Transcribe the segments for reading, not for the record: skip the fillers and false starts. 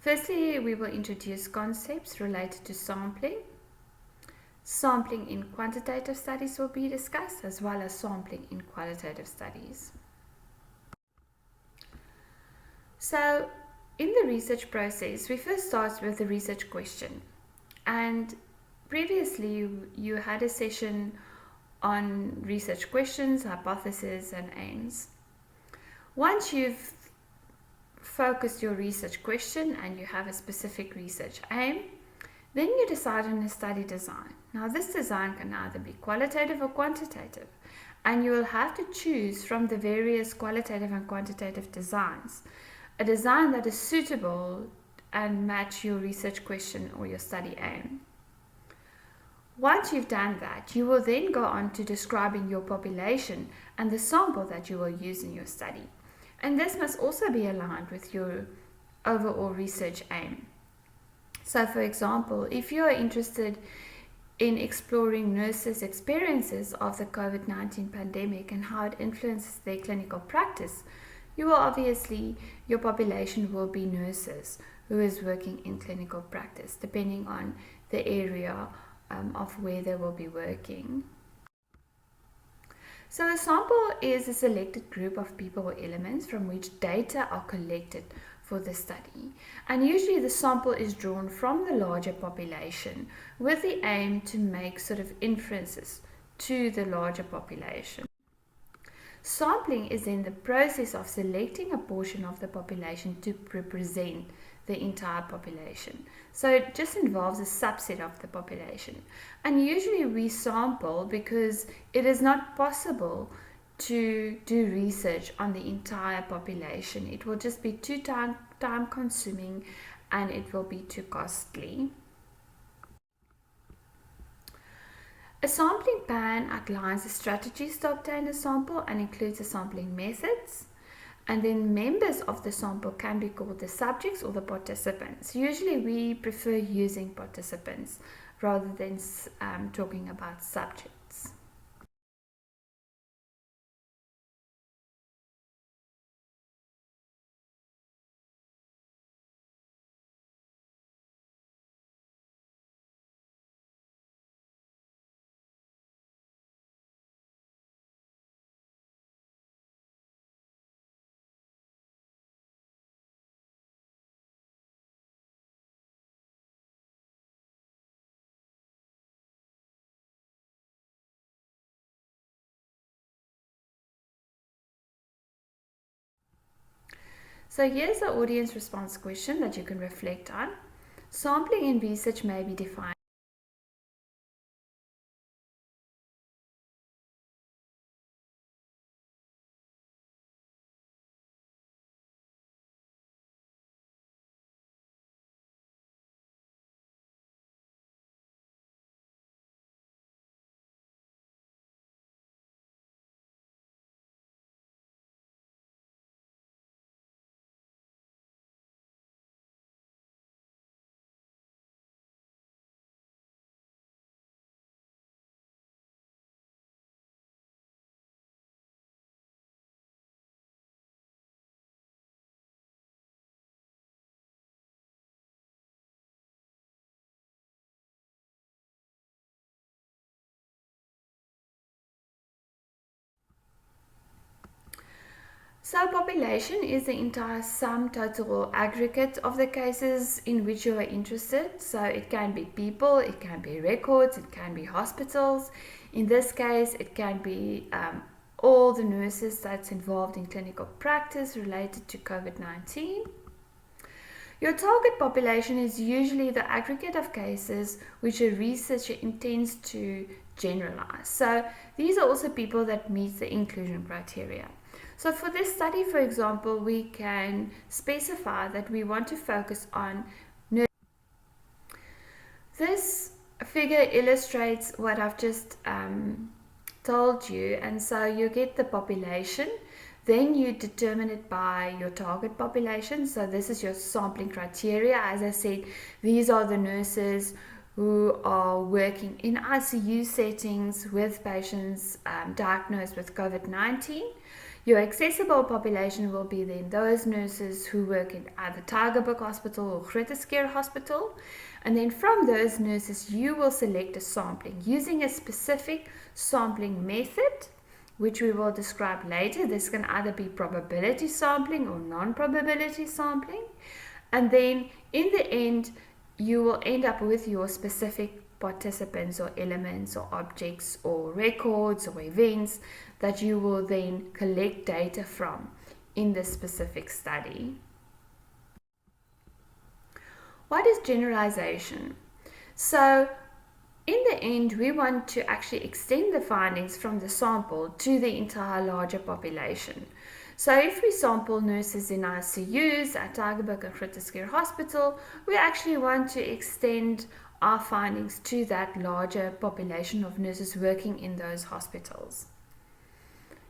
Firstly, we will introduce concepts related to sampling. Sampling in quantitative studies will be discussed, as well as sampling in qualitative studies. So, in the research process, we first start with the research question. And previously, you had a session on research questions, hypotheses, and aims. Once you've focused your research question and you have a specific research aim, then you decide on a study design. Now, this design can either be qualitative or quantitative, and you will have to choose from the various qualitative and quantitative designs a design that is suitable and match your research question or your study aim. Once you've done that, you will then go on to describing your population and the sample that you will use in your study. And this must also be aligned with your overall research aim. So, for example, if you are interested in exploring nurses' experiences of the COVID-19 pandemic and how it influences their clinical practice, your population will be nurses who is working in clinical practice, depending on the area of where they will be working. So a sample is a selected group of people or elements from which data are collected for the study. And usually the sample is drawn from the larger population with the aim to make sort of inferences to the larger population. Sampling is then the process of selecting a portion of the population to represent the entire population. So it just involves a subset of the population. And usually we sample because it is not possible to do research on the entire population. It will just be too time consuming and it will be too costly. A sampling plan outlines the strategies to obtain a sample and includes the sampling methods. And then members of the sample can be called the subjects or the participants. Usually we prefer using participants rather than talking about subjects. So here's the audience response question that you can reflect on. Sampling in research may be defined So population is the entire sum total or aggregate of the cases in which you are interested. So it can be people, it can be records, it can be hospitals. In this case, it can be all the nurses that's involved in clinical practice related to COVID-19. Your target population is usually the aggregate of cases which a researcher intends to generalize. So these are also people that meet the inclusion criteria. So for this study, for example, we can specify that we want to focus on nurses. This figure illustrates what I've just told you, and so you get the population. Then you determine it by your target population. So this is your sampling criteria. As I said, these are the nurses who are working in ICU settings with patients diagnosed with COVID-19. Your accessible population will be then those nurses who work in either Tygerberg Hospital or Groote Schuur Hospital. And then from those nurses, you will select a sampling using a specific sampling method, which we will describe later. This can either be probability sampling or non-probability sampling. And then in the end, you will end up with your specific participants or elements or objects or records or events that you will then collect data from in this specific study. What is generalization? So in the end, we want to actually extend the findings from the sample to the entire larger population. So if we sample nurses in ICUs at Tygerberg and Groote Schuur Hospital, we actually want to extend our findings to that larger population of nurses working in those hospitals.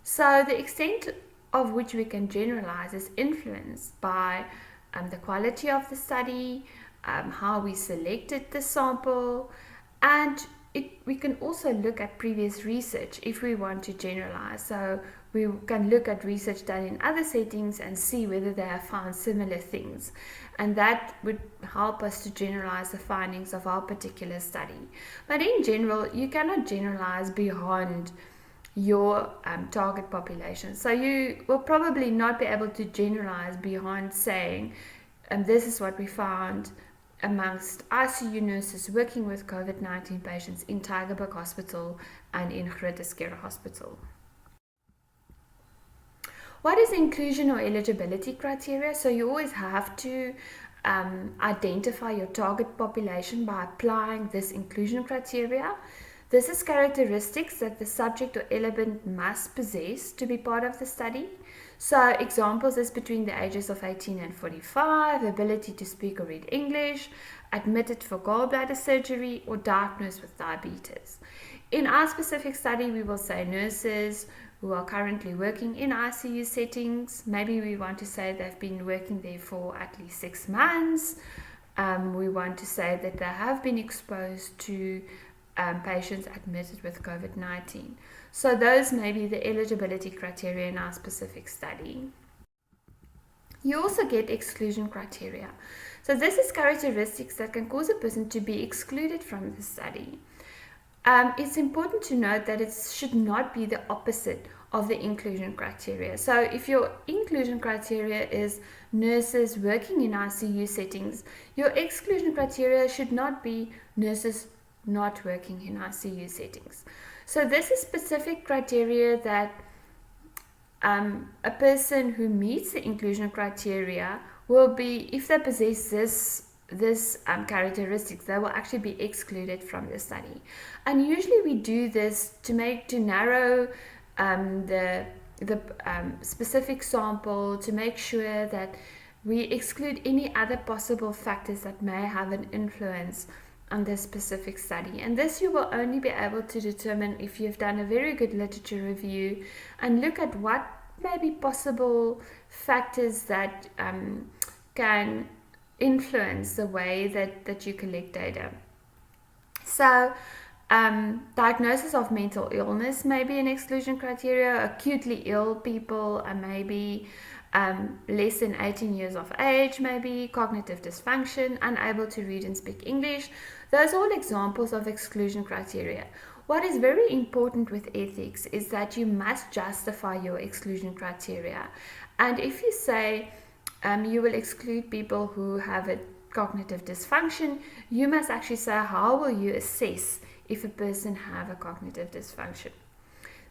So the extent of which we can generalize is influenced by the quality of the study, how we selected the sample, and we can also look at previous research if we want to generalize. So we can look at research done in other settings and see whether they have found similar things. And that would help us to generalize the findings of our particular study. But in general, you cannot generalize beyond your target population. So you will probably not be able to generalize beyond saying, this is what we found amongst ICU nurses working with COVID-19 patients in Tygerberg Hospital and in Groote Schuur Hospital. What is inclusion or eligibility criteria? So you always have to identify your target population by applying this inclusion criteria. This is characteristics that the subject or element must possess to be part of the study. So examples is between the ages of 18 and 45, ability to speak or read English, admitted for gallbladder surgery, or diagnosed with diabetes. In our specific study, we will say nurses who are currently working in ICU settings. Maybe we want to say they've been working there for at least 6 months. We want to say that they have been exposed to patients admitted with COVID-19. So those may be the eligibility criteria in our specific study. You also get exclusion criteria. So this is characteristics that can cause a person to be excluded from the study. It's important to note that it should not be the opposite of the inclusion criteria. So if your inclusion criteria is nurses working in ICU settings, your exclusion criteria should not be nurses not working in ICU settings. So this is specific criteria that a person who meets the inclusion criteria will be, if they possess this characteristics, they will actually be excluded from the study. And usually we do this to narrow the specific sample, to make sure that we exclude any other possible factors that may have an influence on this specific study. And this you will only be able to determine if you've done a very good literature review and look at what may be possible factors that can influence the way that you collect data. So diagnosis of mental illness may be an exclusion criteria. Acutely ill people maybe less than 18 years of age, maybe cognitive dysfunction, unable to read and speak English. Those are all examples of exclusion criteria. What is very important with ethics is that you must justify your exclusion criteria. And if you say you will exclude people who have a cognitive dysfunction, you must actually say how will you assess if a person have a cognitive dysfunction.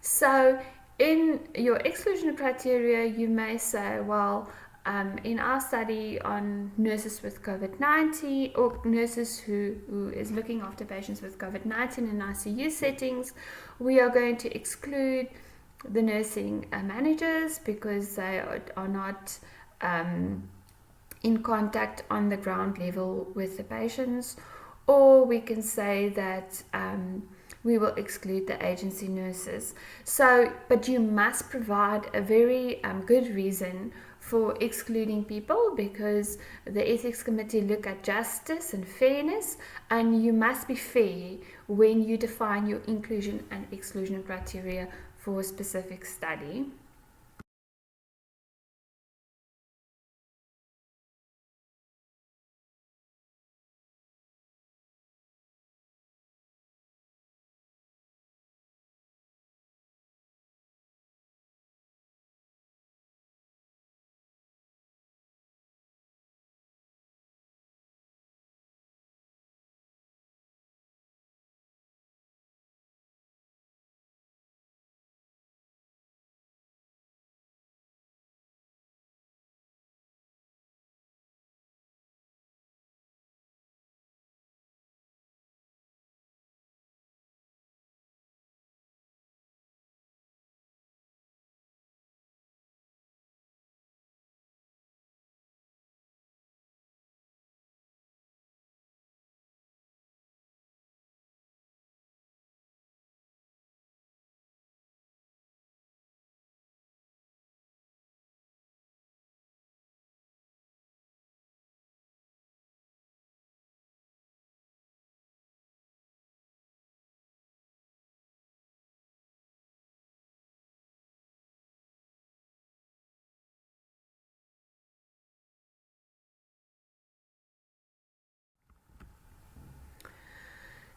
So in your exclusion criteria, you may say, well, in our study on nurses with COVID-19 or nurses who is looking after patients with COVID-19 in ICU settings, we are going to exclude the nursing managers because they are not in contact on the ground level with the patients. Or we can say that we will exclude the agency nurses. So, but you must provide a very good reason for excluding people, because the ethics committee look at justice and fairness, and you must be fair when you define your inclusion and exclusion criteria for a specific study.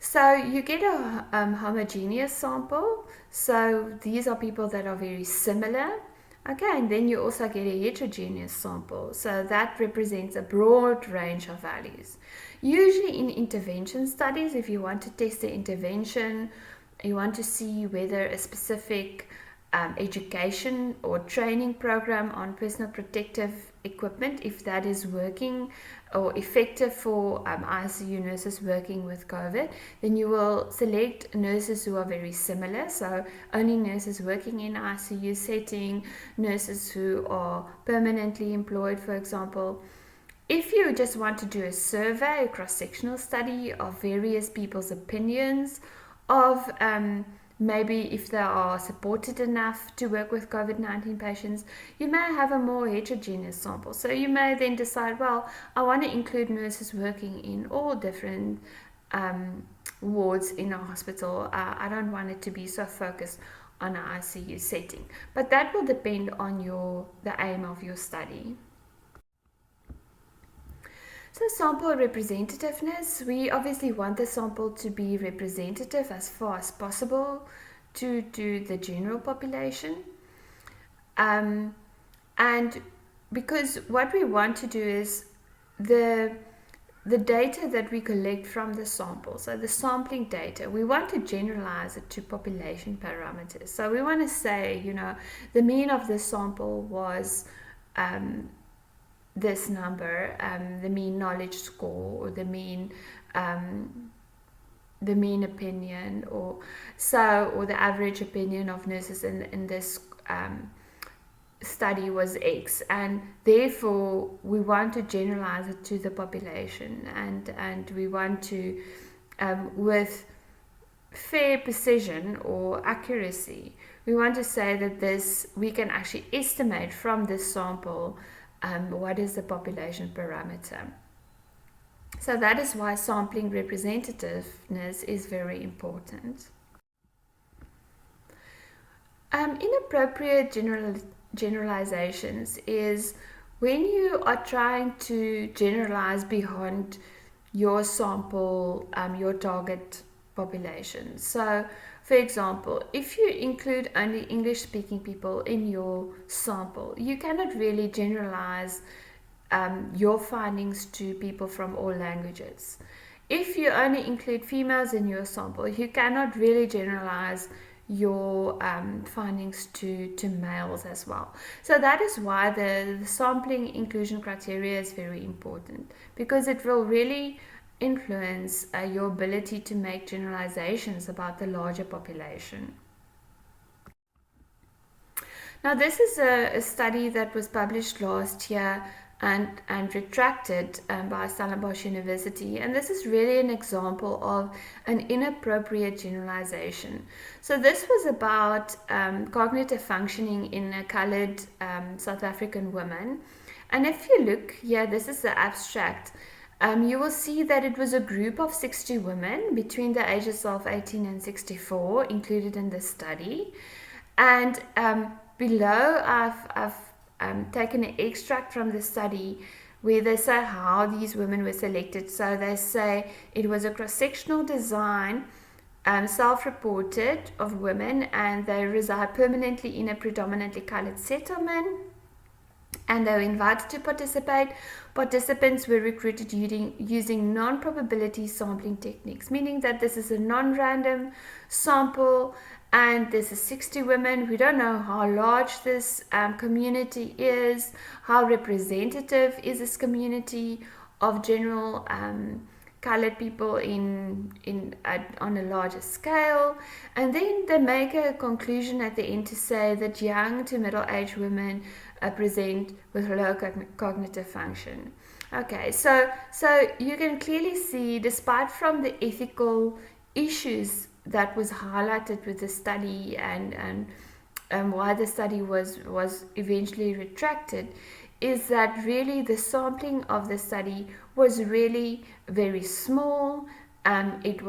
So you get a homogeneous sample. So these are people that are very similar. Okay, and then you also get a heterogeneous sample. So that represents a broad range of values. Usually in intervention studies, if you want to test the intervention, you want to see whether a specific education or training program on personal protective equipment, if that is working or effective for ICU nurses working with COVID, then you will select nurses who are very similar. So only nurses working in ICU setting, nurses who are permanently employed, for example. If you just want to do a survey, a cross-sectional study of various people's opinions of maybe if they are supported enough to work with COVID-19 patients, you may have a more heterogeneous sample. So you may then decide, well, I want to include nurses working in all different wards in a hospital. I don't want it to be so focused on an ICU setting. But that will depend on the aim of your study. So sample representativeness, we obviously want the sample to be representative as far as possible to the general population. And because what we want to do is the data that we collect from the sample, so the sampling data, we want to generalize it to population parameters. So we want to say, the mean of the sample was this number, the mean knowledge score, or the mean opinion, or the average opinion of nurses in this study was X, and therefore we want to generalize it to the population, and we want to with fair precision or accuracy, we want to say that we can actually estimate from this sample what is the population parameter. So that is why sampling representativeness is very important. Inappropriate generalizations is when you are trying to generalize beyond your sample, your target population. So, for example, if you include only English-speaking people in your sample, you cannot really generalize your findings to people from all languages. If you only include females in your sample, you cannot really generalize your findings to males as well. So that is why the sampling inclusion criteria is very important, because it will really influence your ability to make generalizations about the larger population. Now, this is a study that was published last year and retracted by Stellenbosch University, and this is really an example of an inappropriate generalization. So this was about cognitive functioning in a colored South African woman, and if you look here, this is the abstract. You will see that it was a group of 60 women between the ages of 18 and 64 included in the study. And below, I've taken an extract from the study where they say how these women were selected. So they say it was a cross-sectional design, self-reported, of women, and they reside permanently in a predominantly colored settlement. And they were invited to participate. Participants were recruited using non-probability sampling techniques, meaning that this is a non-random sample, and this is 60 women. We don't know how large this community is, how representative is this community of general colored people on a larger scale. And then they make a conclusion at the end to say that young to middle-aged women present with low cognitive function. Okay, so you can clearly see, despite from the ethical issues that was highlighted with the study and why the study was eventually retracted, is that really the sampling of the study was really very small. It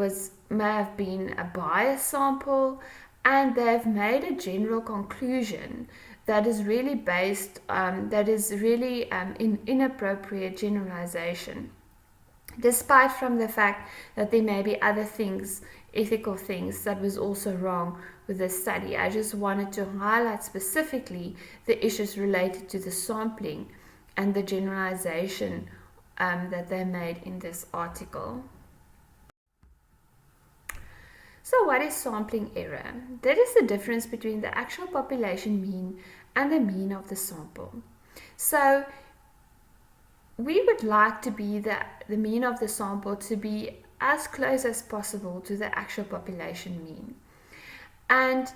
may have been a biased sample, and they've made a general conclusion that is really based, inappropriate generalization. despite from the fact that there may be other things, ethical things, that was also wrong with this study. I just wanted to highlight specifically the issues related to the sampling and the generalization that they made in this article. So what is sampling error? That is the difference between the actual population mean and the mean of the sample. So we would like to be the mean of the sample to be as close as possible to the actual population mean. And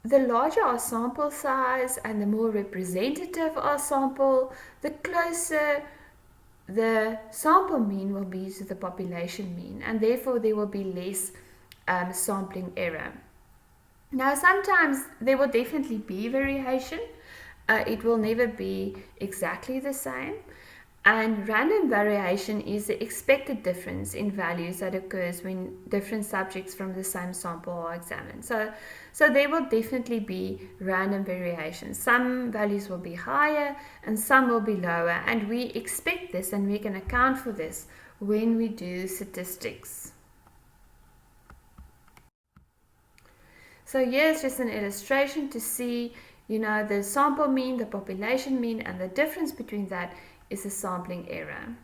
the larger our sample size and the more representative our sample, the closer the sample mean will be to the population mean, and therefore there will be less sampling error. Now, sometimes there will definitely be variation. It will never be exactly the same. And random variation is the expected difference in values that occurs when different subjects from the same sample are examined. So there will definitely be random variation. Some values will be higher and some will be lower, and we expect this and we can account for this when we do statistics. So here's just an illustration to see, the sample mean, the population mean, and the difference between that is a sampling error.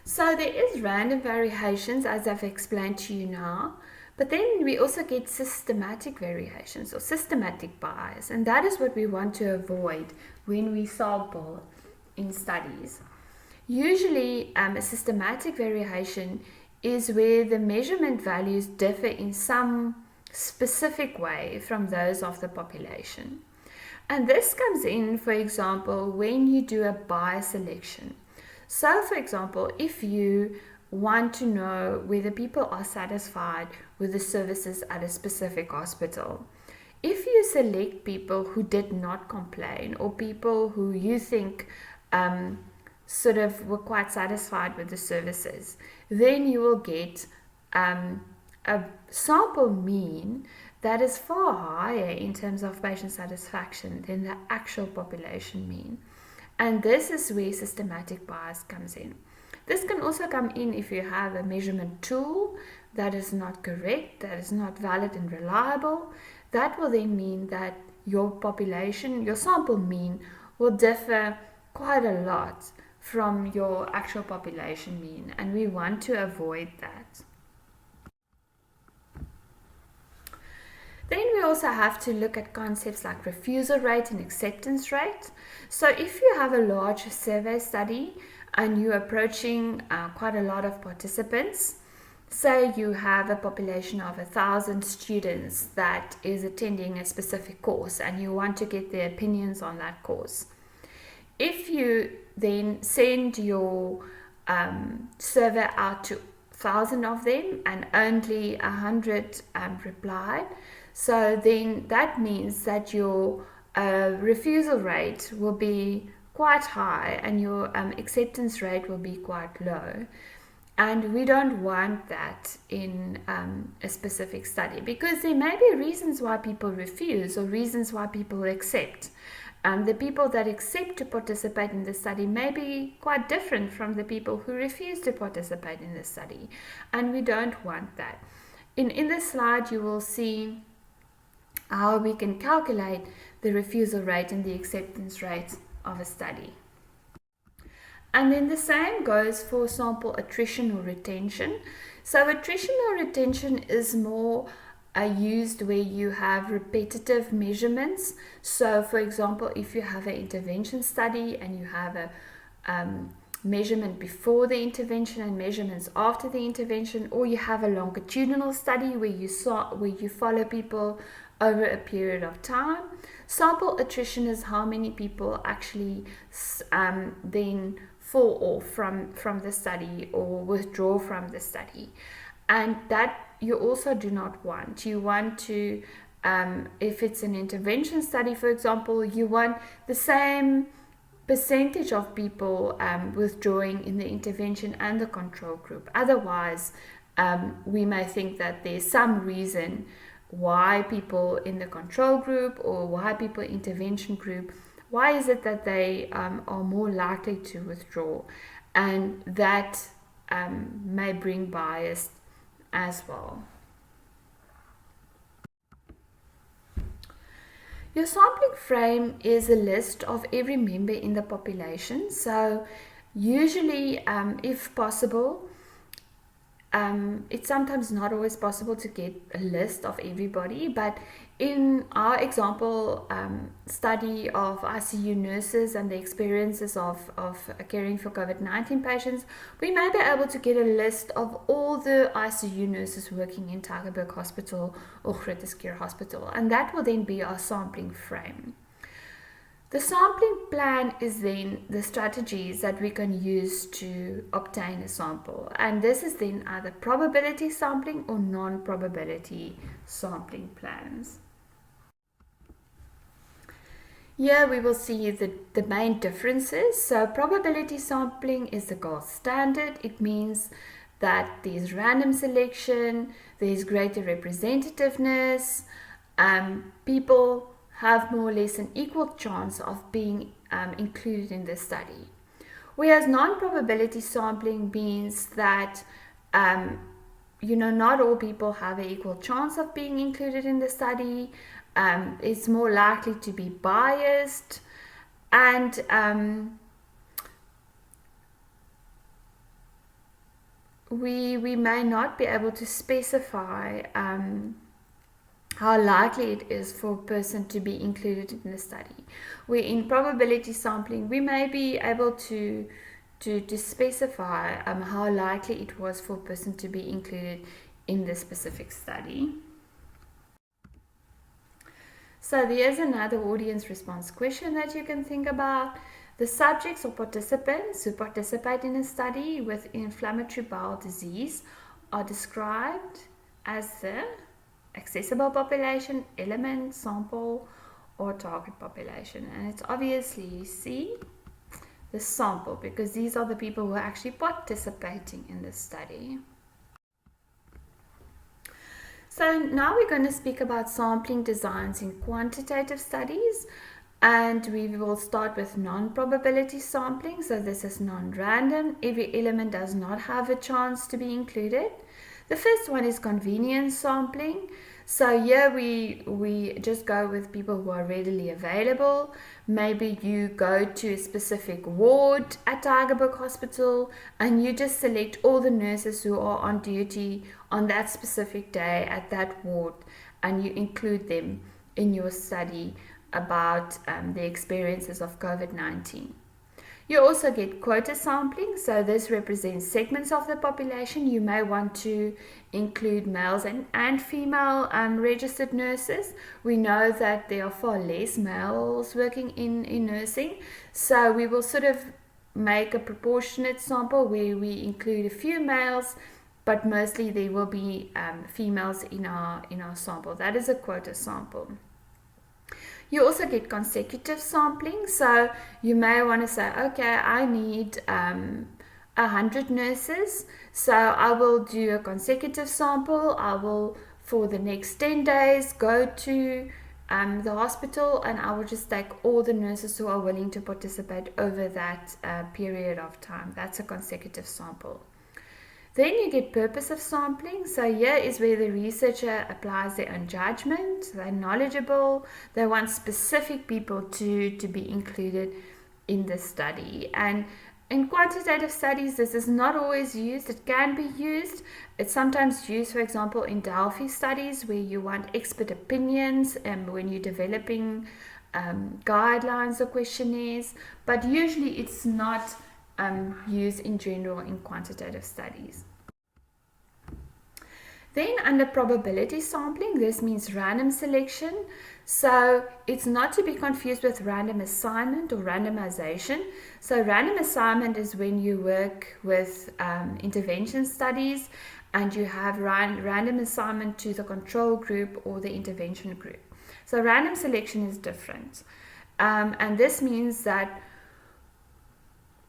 So there is random variations, as I've explained to you now, but then we also get systematic variations or systematic bias, and that is what we want to avoid when we sample in studies. Usually a systematic variation is where the measurement values differ in some specific way from those of the population. And this comes in, for example, when you do a bias selection. So, for example, if you want to know whether people are satisfied with the services at a specific hospital, if you select people who did not complain or people who you think sort of were quite satisfied with the services, then you will get a sample mean that is far higher in terms of patient satisfaction than the actual population mean. And this is where systematic bias comes in. This can also come in if you have a measurement tool that is not correct, that is not valid and reliable. That will then mean that your population, your sample mean, will differ quite a lot from your actual population mean, and we want to avoid that. Then we also have to look at concepts like refusal rate and acceptance rate. So if you have a large survey study and you're approaching quite a lot of participants, say you have a population of 1,000 students that is attending a specific course and you want to get their opinions on that course. If you then send your survey out to 1,000 of them and only 100 replied, so then that means that your refusal rate will be quite high and your acceptance rate will be quite low. And we don't want that in a specific study, because there may be reasons why people refuse or reasons why people accept. The people that accept to participate in the study may be quite different from the people who refuse to participate in the study, and we don't want that. In this slide you will see how we can calculate the refusal rate and the acceptance rate of a study. And then the same goes for sample attrition or retention. So attrition or retention is more used where you have repetitive measurements. So for example, if you have an intervention study and you have a measurement before the intervention and measurements after the intervention, or you have a longitudinal study where you follow people over a period of time. Sample attrition is how many people actually then fall off from the study or withdraw from the study, and that you also do not want. You want to, if it's an intervention study, for example, you want the same percentage of people withdrawing in the intervention and the control group. Otherwise, we may think that there's some reason why people in the control group or why people intervention group, why is it that they are more likely to withdraw? and that may bring bias as well. Your sampling frame is a list of every member in the population. So usually, if possible, it's sometimes not always possible to get a list of everybody, but in our example study of ICU nurses and the experiences of caring for COVID-19 patients, we may be able to get a list of all the ICU nurses working in Tygerberg Hospital or Groote Schuur Hospital, and that will then be our sampling frame. The sampling plan is then the strategies that we can use to obtain a sample, and this is then either probability sampling or non-probability sampling plans. Here we will see the main differences. So probability sampling is the gold standard. It means that there's random selection, there's greater representativeness, people have more or less an equal chance of being included in the study. Whereas non-probability sampling means that not all people have an equal chance of being included in the study. It's more likely to be biased, and we may not be able to specify how likely it is for a person to be included in the study. Where in probability sampling, we may be able to specify how likely it was for a person to be included in the specific study. So there's another audience response question that you can think about. The subjects or participants who participate in a study with inflammatory bowel disease are described as the accessible population, element, sample, or target population. And it's obviously C, the sample, because these are the people who are actually participating in the study. So now we're going to speak about sampling designs in quantitative studies, and we will start with non-probability sampling. So this is non-random. Every element does not have a chance to be included. The first one is convenience sampling. So here we just go with people who are readily available. Maybe you go to a specific ward at Tygerberg Hospital and you just select all the nurses who are on duty on that specific day at that ward, and you include them in your study about the experiences of COVID-19. You also get quota sampling, so this represents segments of the population. You may want to include males and female registered nurses. We know that there are far less males working in nursing, so we will sort of make a proportionate sample where we include a few males, but mostly there will be females in our sample. That is a quota sample. You also get consecutive sampling, so you may want to say, okay, I need 100 nurses, so I will do a consecutive sample. I will, for the next 10 days, go to the hospital, and I will just take all the nurses who are willing to participate over that period of time. That's a consecutive sample. Then you get purposive sampling. So here is where the researcher applies their own judgment. They're knowledgeable. They want specific people to be included in the study. And in quantitative studies, this is not always used. It can be used. It's sometimes used, for example, in Delphi studies where you want expert opinions and when you're developing guidelines or questionnaires. But usually it's not used in general in quantitative studies. Then under probability sampling, this means random selection. So it's not to be confused with random assignment or randomization. So random assignment is when you work with intervention studies and you have random assignment to the control group or the intervention group. So random selection is different. And this means that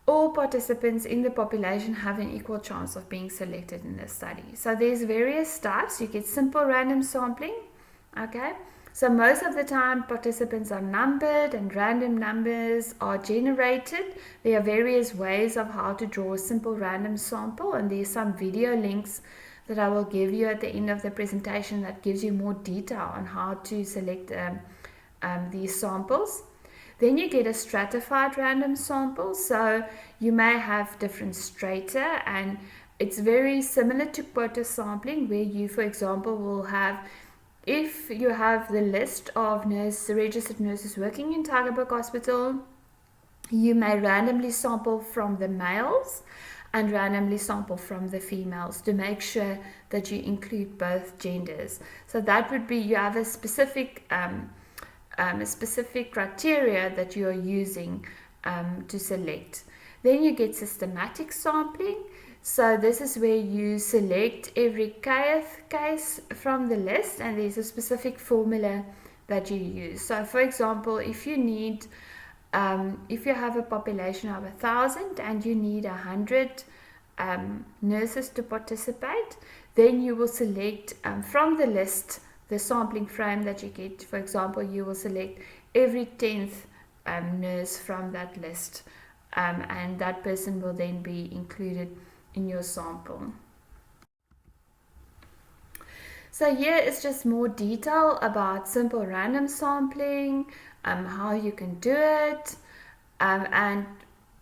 all participants in the population have an equal chance of being selected in the study. So there's various types. You get simple random sampling, okay? So most of the time participants are numbered and random numbers are generated. There are various ways of how to draw a simple random sample, and there's some video links that I will give you at the end of the presentation that gives you more detail on how to select these samples. Then you get a stratified random sample, so you may have different strata, and it's very similar to quota sampling, where you, for example, will have, if you have the list of registered nurses working in Tygerberg Hospital, you may randomly sample from the males and randomly sample from the females to make sure that you include both genders. So that would be, you have a specific criteria that you are using to select. Then you get systematic sampling. So this is where you select every case from the list, and there's a specific formula that you use. So for example, if you need, if you have a population of 1,000 and you need 100 nurses to participate, then you will select from the list the sampling frame that you get. For example, you will select every 10th nurse from that list, and that person will then be included in your sample. So here is just more detail about simple random sampling, how you can do it, and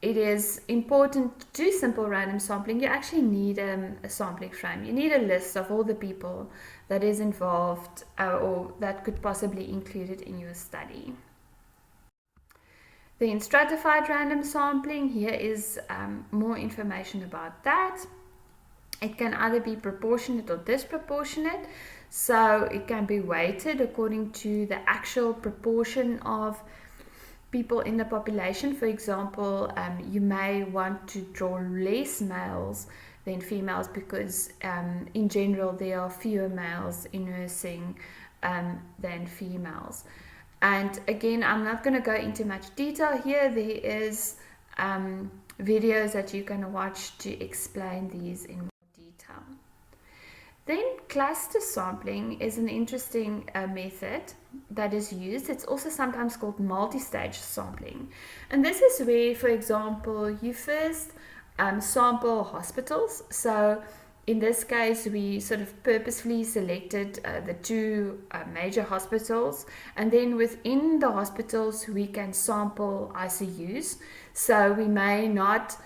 it is important to do simple random sampling. You actually need a sampling frame. You need a list of all the people that is involved or that could possibly include it in your study. Then stratified random sampling, here is more information about that. It can either be proportionate or disproportionate, so it can be weighted according to the actual proportion of people in the population. For example, you may want to draw less males than females because in general there are fewer males in nursing than females. And again, I'm not going to go into much detail here. There is videos that you can watch to explain these in more detail. Then cluster sampling is an interesting method that is used. It's also sometimes called multi-stage sampling. And this is where, for example, you first sample hospitals. So in this case, we sort of purposefully selected the two major hospitals, and then within the hospitals we can sample ICUs. So we may not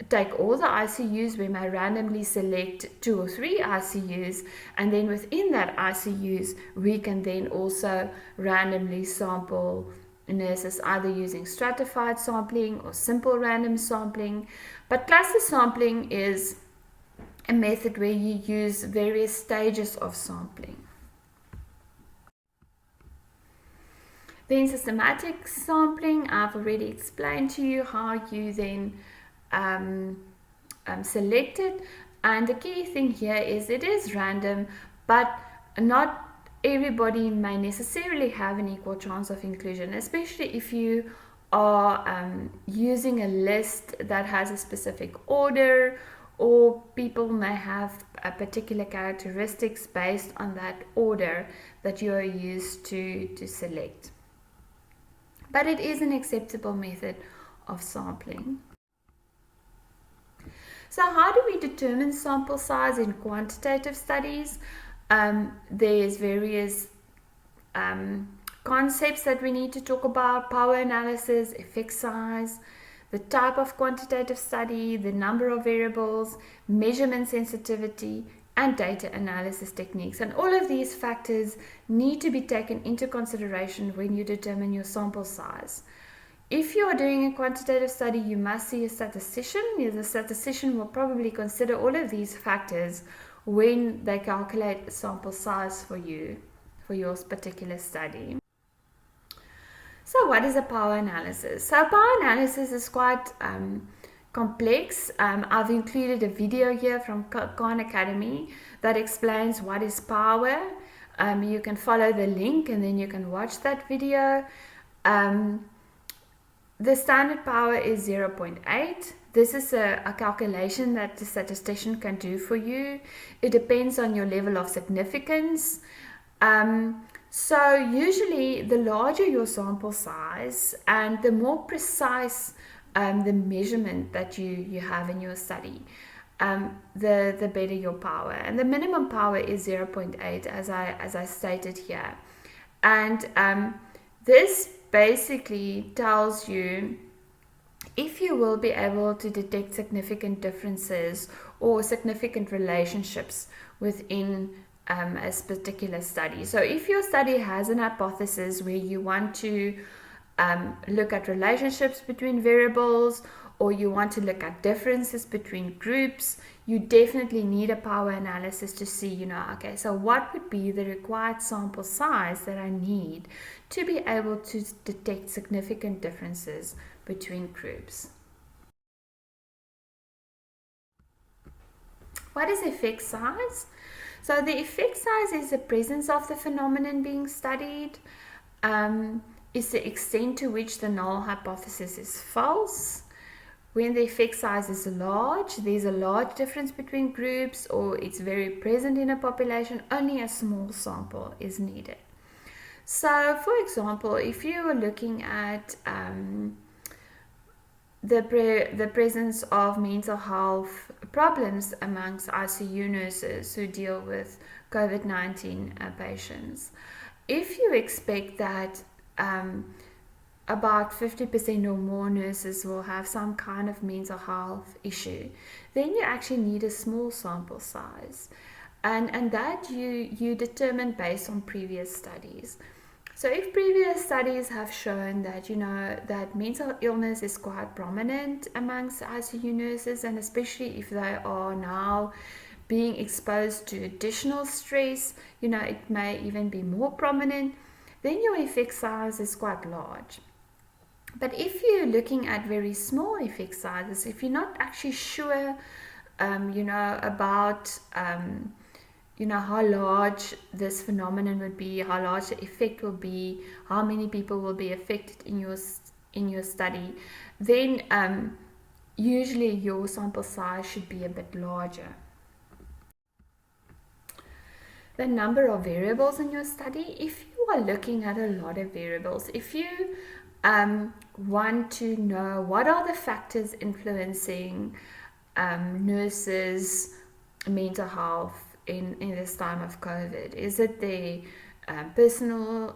take all the ICUs, we may randomly select 2 or 3 ICUs, and then within that ICUs we can then also randomly sample nurses, either using stratified sampling or simple random sampling. But cluster sampling is a method where you use various stages of sampling. Then systematic sampling, I've already explained to you how you then select it. And the key thing here is it is random, but not everybody may necessarily have an equal chance of inclusion, especially if you are using a list that has a specific order, or people may have particular characteristics based on that order that you are used to select. But it is an acceptable method of sampling. So how do we determine sample size in quantitative studies? There's various concepts that we need to talk about: power analysis, effect size, the type of quantitative study, the number of variables, measurement sensitivity, and data analysis techniques. And all of these factors need to be taken into consideration when you determine your sample size. If you are doing a quantitative study, you must see a statistician. The statistician will probably consider all of these factors when they calculate a sample size for you, for your particular study. So what is a power analysis? So power analysis is quite complex. I've included a video here from Khan Academy that explains what is power. You can follow the link and then you can watch that video. The standard power is 0.8. This is a calculation that the statistician can do for you. It depends on your level of significance. So usually the larger your sample size and the more precise the measurement that you have in your study, the better your power. And the minimum power is 0.8 point 0.8 as I stated here. And this basically tells you if you will be able to detect significant differences or significant relationships within a particular study. So, if your study has an hypothesis where you want to look at relationships between variables or you want to look at differences between groups, you definitely need a power analysis to see, okay, so what would be the required sample size that I need to be able to detect significant differences between groups. What is effect size? So the effect size is the presence of the phenomenon being studied, is the extent to which the null hypothesis is false. When the effect size is large, there's a large difference between groups or it's very present in a population, only a small sample is needed. So, for example, if you were looking at the presence of mental health problems amongst ICU nurses who deal with COVID-19 patients, if you expect that about 50% or more nurses will have some kind of mental health issue, then you actually need a small sample size. And that you determine based on previous studies. So if previous studies have shown that that mental illness is quite prominent amongst ICU nurses, and especially if they are now being exposed to additional stress, it may even be more prominent, then your effect size is quite large. But if you're looking at very small effect sizes, if you're not actually sure, about how large this phenomenon would be, how large the effect will be, how many people will be affected in your study, then usually your sample size should be a bit larger. The number of variables in your study, if you are looking at a lot of variables, if you want to know what are the factors influencing nurses' mental health in this time of COVID, is it their personal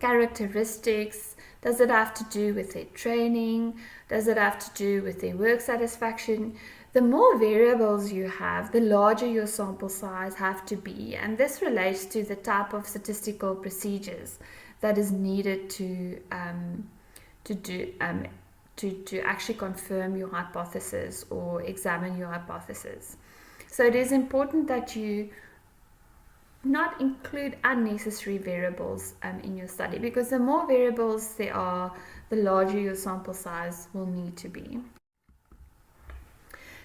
characteristics? Does it have to do with their training? Does it have to do with their work satisfaction? The more variables you have, the larger your sample size have to be, and this relates to the type of statistical procedures that is needed to actually confirm your hypothesis or examine your hypothesis. So it is important that you not include unnecessary variables in your study, because the more variables there are, the larger your sample size will need to be.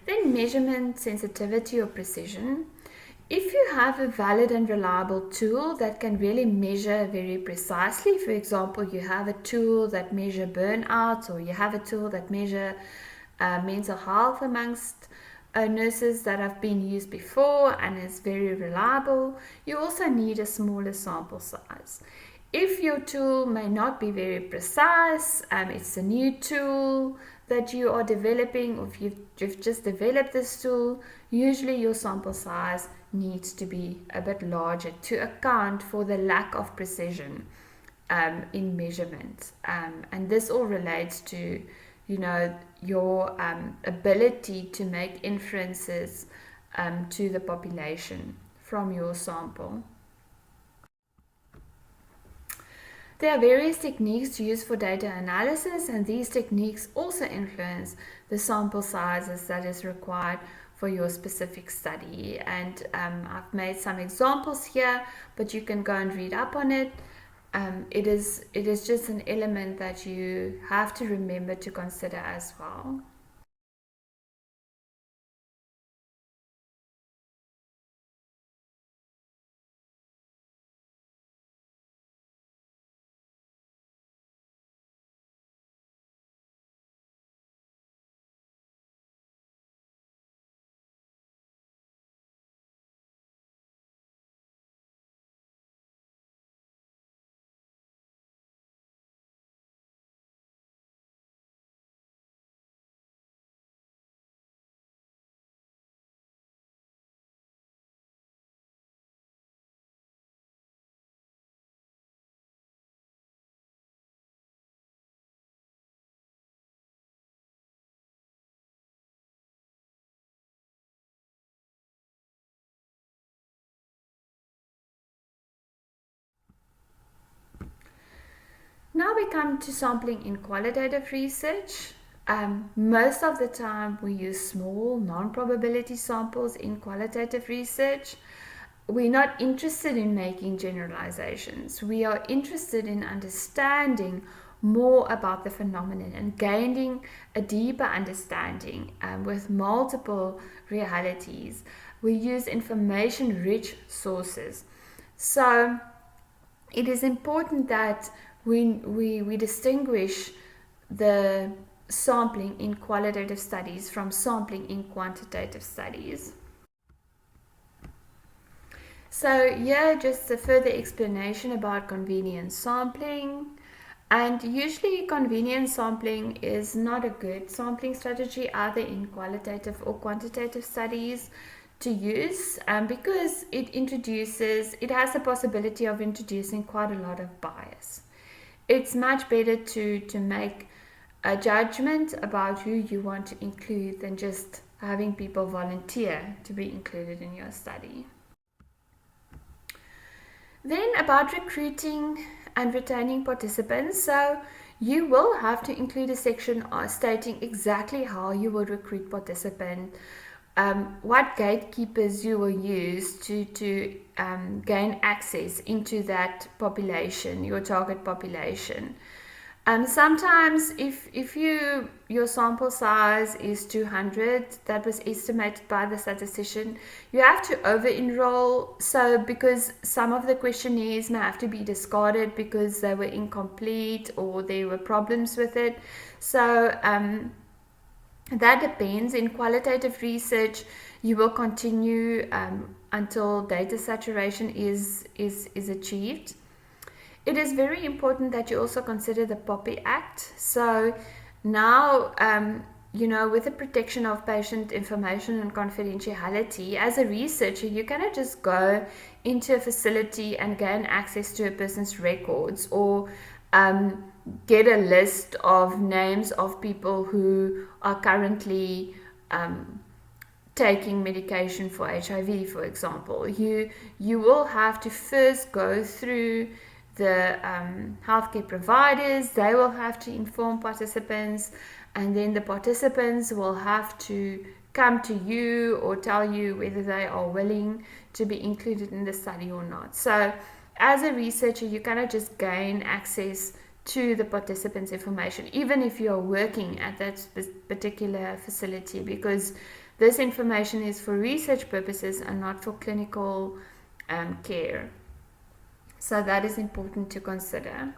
Then measurement, sensitivity or precision. If you have a valid and reliable tool that can really measure very precisely, for example, you have a tool that measure burnout, or you have a tool that measure mental health amongst nurses that have been used before and is very reliable, you also need a smaller sample size. If your tool may not be very precise, it's a new tool that you are developing, or if you've just developed this tool, usually your sample size needs to be a bit larger to account for the lack of precision in measurement. And this all relates to your ability to make inferences to the population from your sample. There are various techniques used for data analysis, and these techniques also influence the sample sizes that is required for your specific study. And I've made some examples here, but you can go and read up on it. It is just an element that you have to remember to consider as well. Now we come to sampling in qualitative research. Most of the time we use small non-probability samples in qualitative research. We're not interested in making generalizations. We are interested in understanding more about the phenomenon and gaining a deeper understanding with multiple realities. We use information rich sources. So it is important that we distinguish the sampling in qualitative studies from sampling in quantitative studies. So here just a further explanation about convenience sampling. And usually convenience sampling is not a good sampling strategy either in qualitative or quantitative studies to use because it has the possibility of introducing quite a lot of bias. It's much better to make a judgment about who you want to include than just having people volunteer to be included in your study. Then about recruiting and retaining participants. So you will have to include a section stating exactly how you will recruit participants, what gatekeepers you will use to gain access into that population, your target population. Sometimes if your sample size is 200, that was estimated by the statistician, you have to over enroll. So because some of the questionnaires may have to be discarded because they were incomplete or there were problems with it. So that depends. In qualitative research, you will continue until data saturation is achieved. It is very important that you also consider the POPI Act. So now, with the protection of patient information and confidentiality, as a researcher, you cannot just go into a facility and gain access to a person's records or get a list of names of people who are currently taking medication for HIV, for example. You will have to first go through the healthcare providers. They will have to inform participants, and then the participants will have to come to you or tell you whether they are willing to be included in the study or not. So as a researcher, you cannot just gain access to the participants' information, even if you're working at that particular facility, because this information is for research purposes and not for clinical care. So that is important to consider.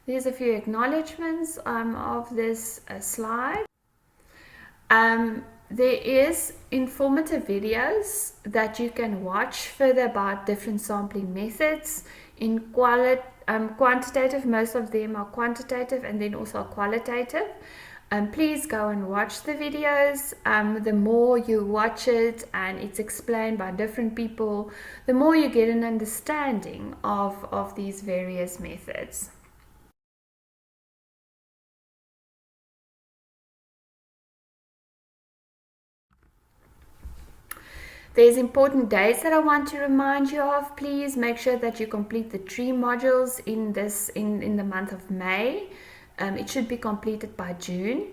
There's a few acknowledgements of this slide. There is informative videos that you can watch further about different sampling methods. In quantitative, most of them are quantitative and then also qualitative. Please go and watch the videos. The more you watch it and it's explained by different people, the more you get an understanding of these various methods. There's important dates that I want to remind you of. Please make sure that you complete the 3 modules in the month of May. It should be completed by June.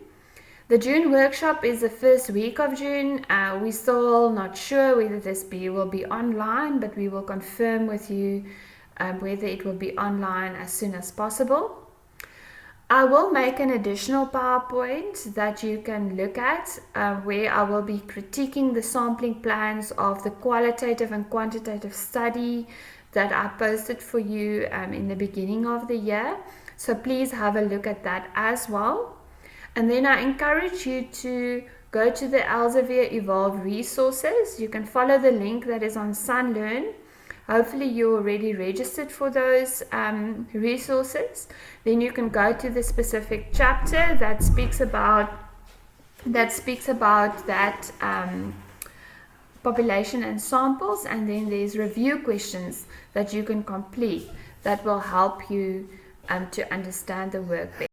The June workshop is the first week of June. We're still not sure whether this will be online, but we will confirm with you whether it will be online as soon as possible. I will make an additional PowerPoint that you can look at where I will be critiquing the sampling plans of the qualitative and quantitative study that I posted for you in the beginning of the year. So please have a look at that as well. And then I encourage you to go to the Elsevier Evolve resources. You can follow the link that is on SunLearn. Hopefully you're already registered for those resources. Then you can go to the specific chapter that speaks about that population and samples, and then there's review questions that you can complete that will help you to understand the work better.